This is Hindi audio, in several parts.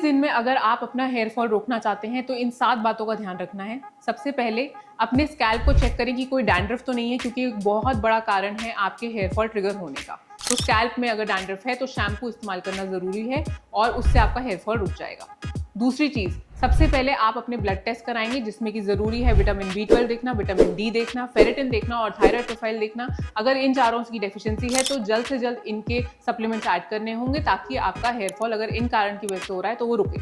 30 दिन में अगर आप अपना हेयर फॉल रोकना चाहते हैं तो इन 7 बातों का ध्यान रखना है। सबसे पहले अपने स्कैल्प को चेक करें कि कोई डैंड्रफ तो नहीं है, क्योंकि एक बहुत बड़ा कारण है आपके हेयर फॉल ट्रिगर होने का। तो स्कैल्प में अगर डैंड्रफ है तो शैम्पू इस्तेमाल करना ज़रूरी है और उससे आपका हेयर फॉल रुक जाएगा। दूसरी चीज़, सबसे पहले आप अपने ब्लड टेस्ट कराएंगे, जिसमें कि ज़रूरी है विटामिन B12 देखना, विटामिन D देखना, फेरेटिन देखना और थायराइड प्रोफाइल देखना। अगर इन चारों की डेफिशिएंसी है तो जल्द से जल्द इनके सप्लीमेंट्स ऐड करने होंगे, ताकि आपका हेयर फॉल अगर इन कारण की वजह से हो रहा है तो वो रुके।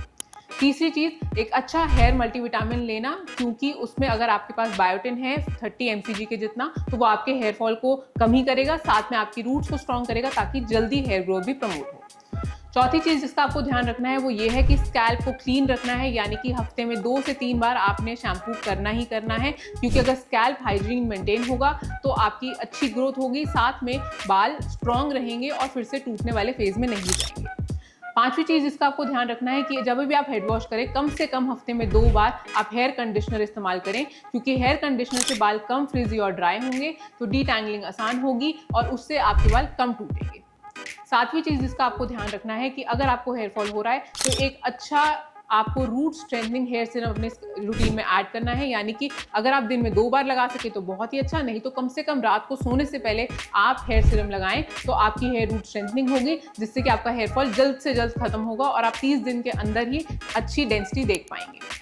तीसरी चीज़, एक अच्छा हेयर मल्टीविटामिन लेना, क्योंकि उसमें अगर आपके पास बायोटिन है 30 mcg के जितना, तो वो आपके हेयर फॉल को कम ही करेगा, साथ में आपकी रूट्स को स्ट्रॉन्ग करेगा, ताकि जल्दी हेयर ग्रोथ भी प्रमोट हो। चौथी चीज़ जिसका आपको ध्यान रखना है वो ये है कि स्कैल्प को क्लीन रखना है, यानी कि हफ्ते में 2 से 3 बार आपने शैम्पू करना ही करना है, क्योंकि अगर स्कैल्प हाइजीन मेंटेन होगा तो आपकी अच्छी ग्रोथ होगी, साथ में बाल स्ट्रॉन्ग रहेंगे और फिर से टूटने वाले फेज में नहीं जाएंगे। पांचवी चीज़ जिसका आपको ध्यान रखना है कि जब भी आप हेड वॉश करें, कम से कम हफ्ते में 2 बार आप हेयर कंडीशनर इस्तेमाल करें, क्योंकि हेयर कंडीशनर से बाल कम फ्रिजी और ड्राई होंगे, तो डीटैंगलिंग आसान होगी और उससे आपके बाल कम टूटेंगे। सातवीं चीज़ जिसका आपको ध्यान रखना है कि अगर आपको हेयर फॉल हो रहा है तो एक अच्छा आपको रूट स्ट्रेंथनिंग हेयर सीरम अपने रूटीन में ऐड करना है, यानी कि अगर आप दिन में 2 बार लगा सके तो बहुत ही अच्छा, नहीं तो कम से कम रात को सोने से पहले आप हेयर सीरम लगाएं, तो आपकी हेयर रूट स्ट्रेंथनिंग होगी, जिससे कि आपका हेयर फॉल जल्द से जल्द खत्म होगा और आप 30 दिन के अंदर ही अच्छी डेंसिटी देख पाएंगे।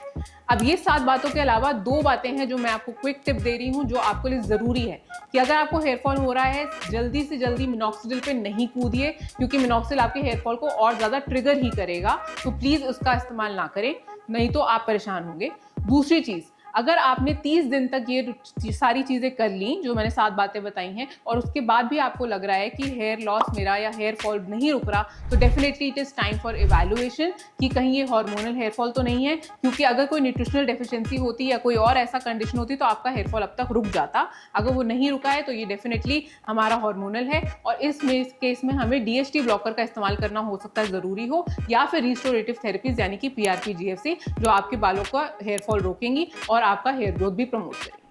अब ये 7 बातों के अलावा 2 बातें हैं जो मैं आपको क्विक टिप दे रही हूँ, जो आपके लिए ज़रूरी है कि अगर आपको हेयर फॉल हो रहा है, जल्दी से जल्दी मिनॉक्सिडिल पे नहीं कूदिए, क्योंकि मिनॉक्सिडिल आपके हेयर फॉल को और ज़्यादा ट्रिगर ही करेगा, तो प्लीज़ उसका इस्तेमाल ना करें, नहीं तो आप परेशान होंगे। दूसरी चीज़, अगर आपने 30 दिन तक ये सारी चीज़ें कर ली जो मैंने 7 बातें बताई हैं, और उसके बाद भी आपको लग रहा है कि हेयर लॉस मेरा या हेयर फॉल नहीं रुक रहा, तो definitely it is time for evaluation कि कहीं ये हार्मोनल हेयर फॉल तो नहीं है, क्योंकि अगर कोई न्यूट्रिशनल डेफिशिएंसी होती या कोई और ऐसा कंडीशन होती तो आपका हेयर फॉल अब तक रुक जाता। अगर वो नहीं रुका है तो ये डेफिनेटली हमारा हार्मोनल है, और इस केस में हमें DHT ब्लॉकर का इस्तेमाल करना हो सकता है ज़रूरी हो, या फिर रिस्टोरेटिव थेरेपीज यानी कि PRP GFC, जो आपके बालों का हेयर फॉल रोकेंगी और आपका हेयर ग्रोथ भी प्रमोट करेंगे।